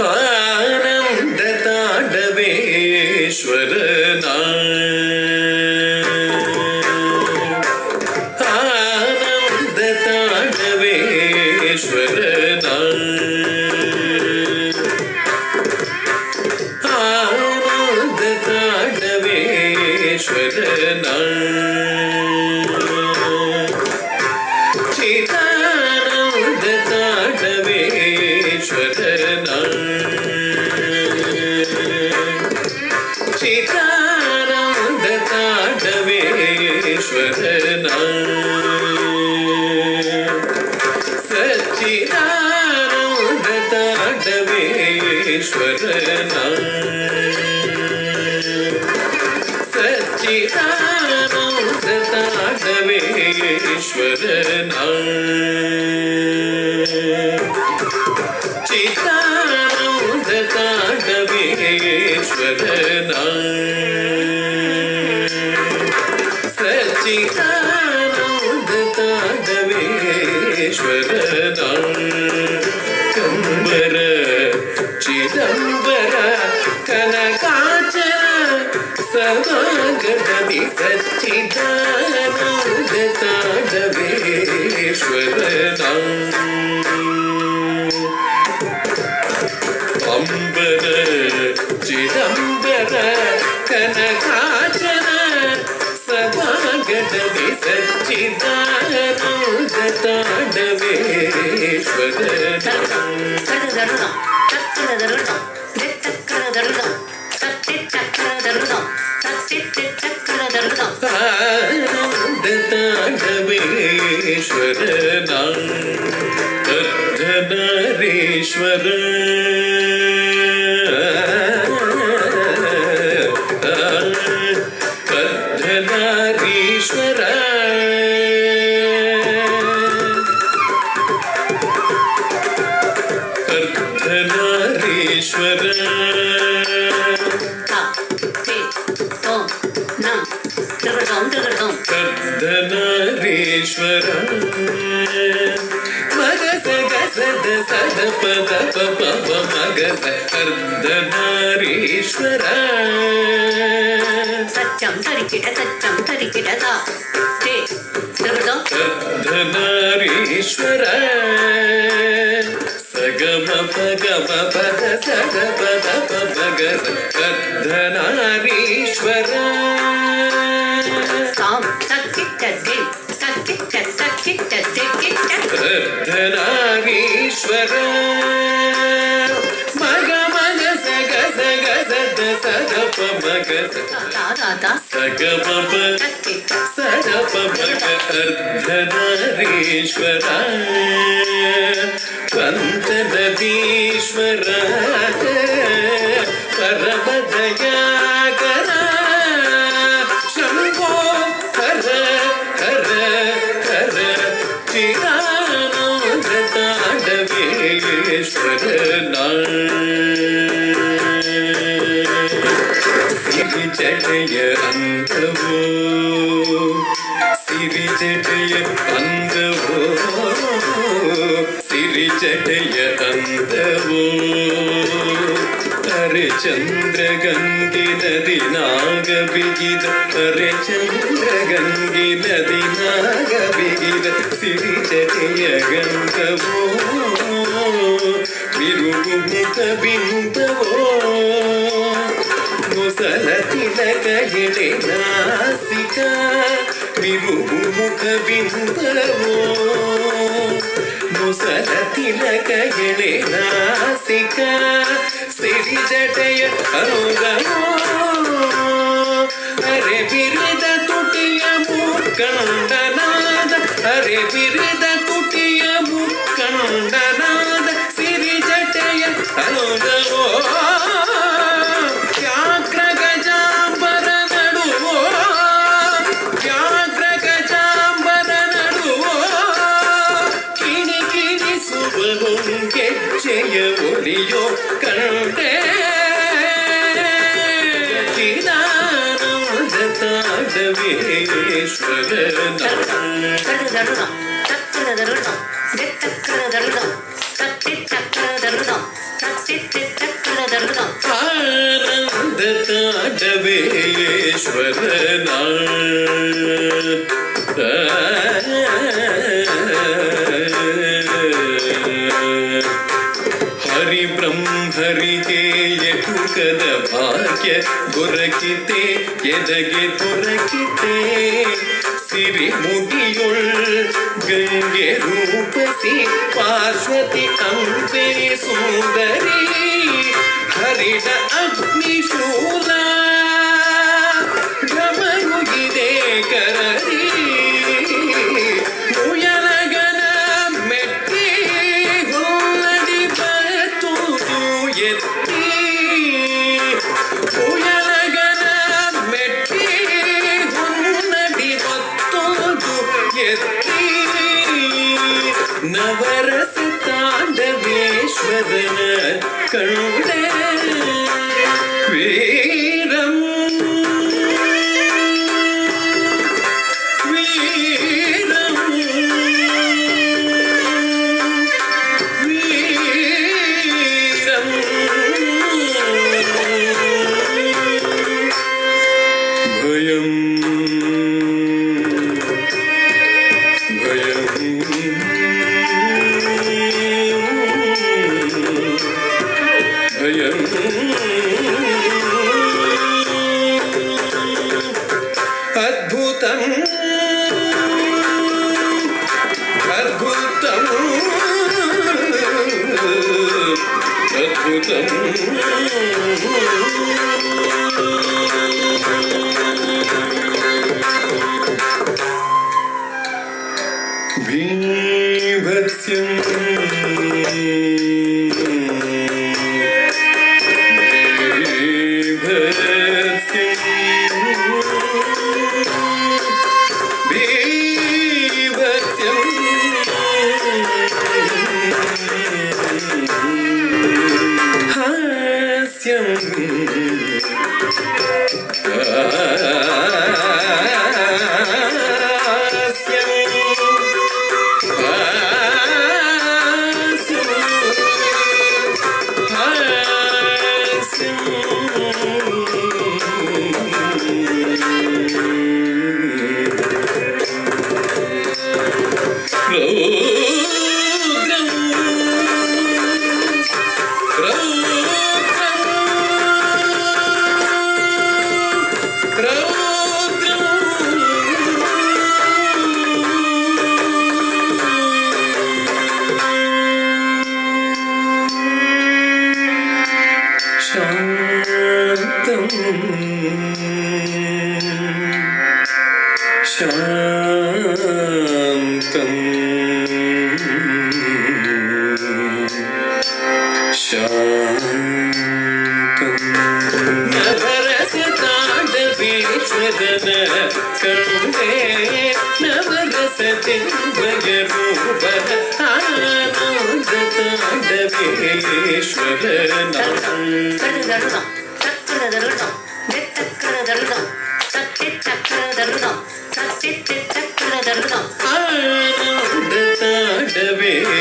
ಆನಂದ ತಾಂಡವೇಶ್ವರನ ಆನಂದ ತಾಂಡವೇಶ್ವರನ ಆನಂದ ತಾಂಡವೇಶ್ವರನ ಚಿದಾನಂದ ತಾಂಡವೇಶ್ವರನ ಚಿದಾನಂದ ತಾಂಡವೇಶ್ವರನ ಸಚ್ಚಿದಾನಂದ ತಾಂಡವೇಶ್ವರನ ಸಚ್ಚಿದಾನಂದ ತಾಂಡವೇಶ್ವರನ ಚಿದಾನಂದ ತಾಂಡವೇಶ್ವರನ ಸಚ್ಚಿದಾನಂದ ತಾಂಡವೇಶ್ವರನ ಕಂಬರ ಚಿದಂಬರ ಕನಕಾಚಲ ಸಮಾಗಮಿ ಸಚ್ಚಿದಾನಂದ ತಾಂಡವೇಶ್ವರನ ಅಂಬರ ಚಿದಂಬರ ಕನಕಾಚಲ ಸಮಾಗಮಿ ಸಚ್ಚಿದಾನಂದ ತಾಂಡವೇಶ್ವರನ ಆನಂದ ತಾಂಡವೇಶ್ವರನ ಅರ್ಧನಾರೀಶ್ವರ ಅರ್ಧನಾರೀಶ್ವರ ಅರ್ಧನಾರೀಶ್ವರ ಅರ್ಧನಾರೀಶ್ವರ ಮಗಸ ಗಸದ ಸದ ಪದ ಪಪ ಮಗಸ ಅರ್ಧನಾರೀಶ್ವರ ಸಚ್ಚಂ ತರಿಕಿಟ ಅರ್ಧನಾರೀಶ್ವರ ಸಗಮ ಪಗಮ ಪದ ಸದ ಪದ ಪಗಸ ಅರ್ಧನಾರೀಶ್ವರ ಅರ್ಧನಾರೀಶ್ವರ ಮಗ ಮಗ ಸಗ ಸಗ ಸದ ಸದ ಮಗ ಸಗ ಮಗ ಸದ ಮಗ ಅರ್ಧನಾರೀಶ್ವರ ಪಂಚನದೀಶ್ವರ ಪರಮದಯಾಗರ ಶಂಭೋ ಹರ ಹರ ಹರ ಚಿದಾನಂದ ತಾಂಡವೇಶ್ವರನ ಸಿರಿಜಟಯ ಅಂಗವೋ ಸಿರಿಜಟಯ ಅಂಗವೋ ಸಿರಿಜಟಯ ಅಂಗವೋ ಅರೆ ಚಂದ್ರಗಂಗೆ ನದಿ ನಾಗ ಬಿಗಿದ ಅರೆ ಚಂದ್ರಗಂಗೆ ನದಿ ನಾಗ ಬಿಗಿದ ಸಿರಿಜಟಯ ಗಂಗವೋ ಬಿರುಗು ಮುಖ ಬಿಂಬವೋ ಮುಸಲ ತಿಲಕ ಎಳೆ ನಾಸಿಕ ಬಿರುಗು ಮುಖ ಬಿಂಬವೋ ಮುಸಲ ತಿಲಕ ಎಳೆ ನಾಸಿಕ ಸಿರಿಜಟಯ ಅನುಗಮೋ ಅರೆ ಬಿರಿದ ತುಟಿಯ ಮುಕ್ಕಂಡನಾದ ಅರೆ ಬಿರಿದ ತುಟಿಯ ಮುಕ್ಕಂಡನಾದ ಸಿರಿಜಟಯ ಅನುಗಮೋ ವ್ಯಾಘ್ರ ಗಜಾಂಬರ ನಡುವೋ ವ್ಯಾಘ್ರ ಗಜಾಂಬರ ನಡುವೋ ಕಿಣಿ ಕಿಣಿಸುವ ಗೆಜ್ಜೆಯ ಒಲಿಯೋ ಕಂಡೆ ಚಿದಾನಂದ ತಾಂಡವೇಶ್ವರನ ಹರಿಬ್ರಹ್ಮರಿಗೆ ಎಟುಕದ ಭಾಗ್ಯ ದೊರಕಿತೆ ಎದಗೆ ದೊರಕಿತೆ ಸಿರಿ ಮುಗಿಯೊಳ್ ಗಂಗೆ ರೂಪಸಿ ಪಾರ್ವತಿ ಅಂಬೆ ಸುಂದರಿ ಹರಿದ ಅಗ್ನಿಶೂಲ ಘಮರುಗಿದೆ ಕರರಿ ಮುಯಲಗನ ಮೆಟ್ಟಿ ಹೊನ್ನಡಿ ಬರ್ತುದು ಎತ್ತಿ ಮುಯಲಗನ ಮೆಟ್ಟಿ ಹೊನ್ನಡಿ ಬತ್ತುದು ಎತ್ತಿ ನವರಸ ತಾಂಡವೇಶ್ವರನ ಕಂಡೆ ವೀರಂ ವೀರಂ ವೀರಂ ಭಯಂ ಭಯಂ ಭಯಂ ಅದ್ಭುತಂ ಅದ್ಭುತಂ ಅದ್ಭುತಂ ಭೀಭತ್ಸ್ಯಂ ಶಾಂತಂ ಶಾಂತಂ ಶಾಂತಂ ನವರಸ ತಾಂಡವೇಶ್ವರನ ಕಂಡೆ ನವರಸ ಚಿನ್ಮಯ ರೂಪನ ಆನಂದ ತಾಂಡವೇಶ್ವರನ ಆನಂದ ತಾಂಡವೇಶ್ವರನ